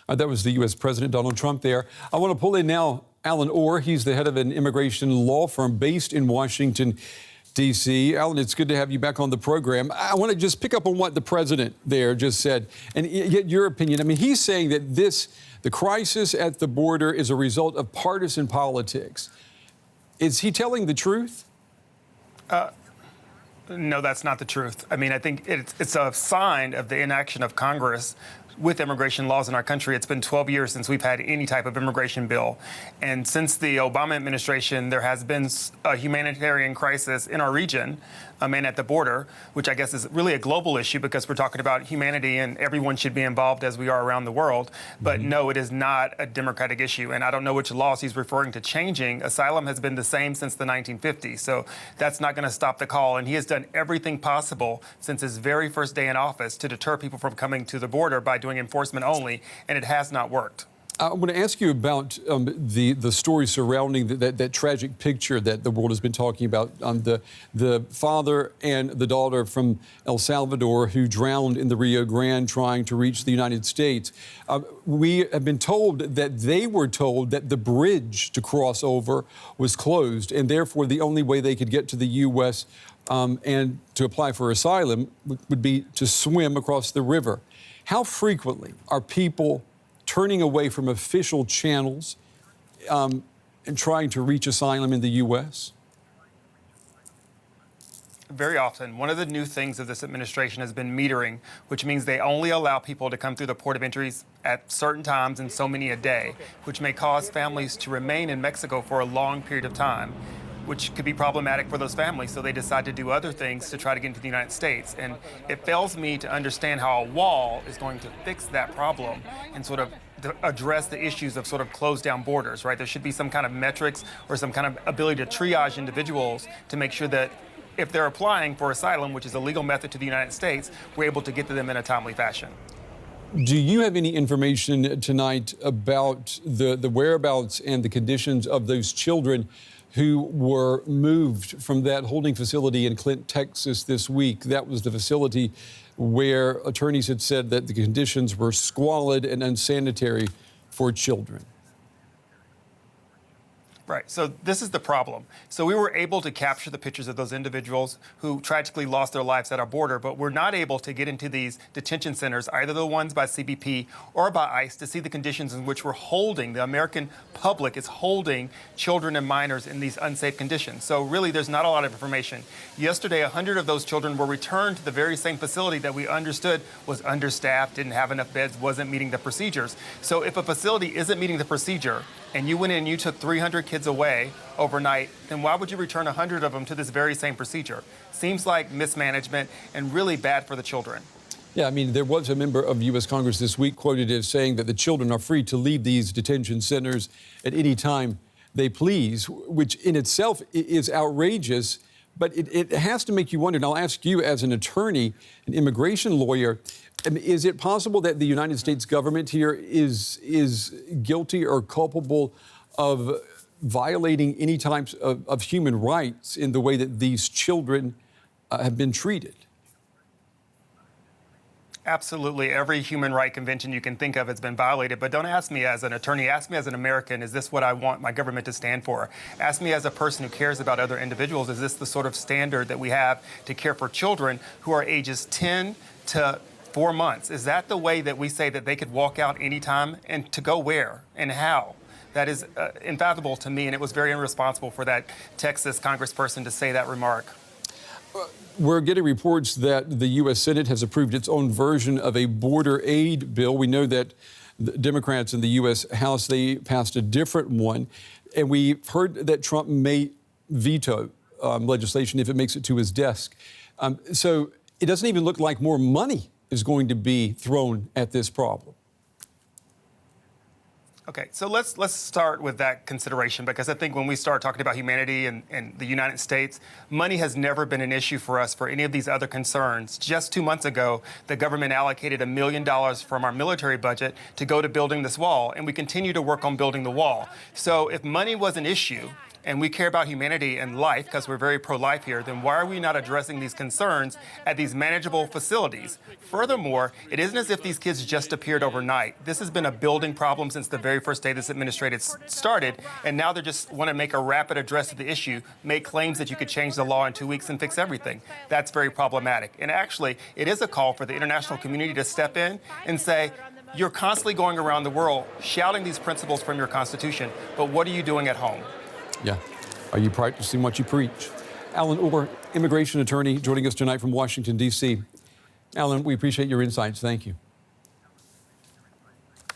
That was the U.S. President Donald Trump there. I want to pull in now Alan Orr. He's the head of an immigration law firm based in Washington, D.C. Alan, it's good to have you back on the program. I want to just pick up on what the president there just said and get your opinion. I mean, he's saying that the crisis at the border is a result of partisan politics. Is he telling the truth? No, that's not the truth. I mean, I think it's a sign of the inaction of Congress with immigration laws in our country. It's been 12 years since we've had any type of immigration bill. And since the Obama administration, there has been a humanitarian crisis in our region and at the border, which I guess is really a global issue because we're talking about humanity and everyone should be involved as we are around the world. But no, it is not a democratic issue. And I don't know which laws he's referring to changing. Asylum has been the same since the 1950s. So that's not going to stop the call. And he has done everything possible since his very first day in office to deter people from coming to the border by doing enforcement only. And it has not worked. I want to ask you about the story surrounding that tragic picture that the world has been talking about, the father and the daughter from El Salvador who drowned in the Rio Grande trying to reach the United States. We have been told that they were told that the bridge to cross over was closed, and therefore the only way they could get to the U.S. And to apply for asylum would be to swim across the river. How frequently are people turning away from official channels and trying to reach asylum in the U.S.? Very often. One of the new things of this administration has been metering, which means they only allow people to come through the port of entries at certain times and so many a day, which may cause families to remain in Mexico for a long period of time, which could be problematic for those families, so they decide to do other things to try to get into the United States. And it fails me to understand how a wall is going to fix that problem and sort of address the issues of sort of closed down borders, right? There should be some kind of metrics or some kind of ability to triage individuals to make sure that if they're applying for asylum, which is a legal method to the United States, we're able to get to them in a timely fashion. Do you have any information tonight about the whereabouts and the conditions of those children who were moved from that holding facility in Clint, Texas this week? That was the facility where attorneys had said that the conditions were squalid and unsanitary for children. Right. So this is the problem. So we were able to capture the pictures of those individuals who tragically lost their lives at our border, but we're not able to get into these detention centers, either the ones by CBP or by ICE, to see the conditions in which we're holding, the American public is holding children and minors in these unsafe conditions. So really, there's not a lot of information. Yesterday, 100 of those children were returned to the very same facility that we understood was understaffed, didn't have enough beds, wasn't meeting the procedures. So if a facility isn't meeting the procedure, and you went in and you took 300 kids away overnight, then why would you return 100 of them to this very same procedure? Seems like mismanagement and really bad for the children. Yeah, I mean, there was a member of U.S. Congress this week quoted as saying that the children are free to leave these detention centers at any time they please, which in itself is outrageous. But it has to make you wonder, and I'll ask you as an attorney, an immigration lawyer, is it possible that the United States government here is guilty or culpable of violating any types of human rights in the way that these children have been treated? Absolutely. Every human right convention you can think of has been violated. But don't ask me as an attorney. Ask me as an American, is this what I want my government to stand for? Ask me as a person who cares about other individuals, is this the sort of standard that we have to care for children who are ages 10 to 4 months? Is that the way that we say that they could walk out anytime, and to go where and how? That is unfathomable to me, and it was very irresponsible for that Texas congressperson to say that remark. We're getting reports that the U.S. Senate has approved its own version of a border aid bill. We know that the Democrats in the U.S. House, they passed a different one. And we've heard that Trump may veto legislation if it makes it to his desk. So it doesn't even look like more money is going to be thrown at this problem. Okay, so let's start with that consideration, because I think when we start talking about humanity and the United States, money has never been an issue for us for any of these other concerns. Just 2 months ago, the government allocated $1 million from our military budget to go to building this wall, and we continue to work on building the wall. So if money was an issue, and we care about humanity and life because we're very pro-life here, then why are we not addressing these concerns at these manageable facilities? Furthermore, it isn't as if these kids just appeared overnight. This has been a building problem since the very first day this administration started, and now they just want to make a rapid address of the issue, make claims that you could change the law in 2 weeks and fix everything. That's very problematic. And actually, it is a call for the international community to step in and say, you're constantly going around the world shouting these principles from your Constitution, but what are you doing at home? Yeah. Are you practicing what you preach? Alan Orr, immigration attorney, joining us tonight from Washington, D.C. Alan, we appreciate your insights. Thank you.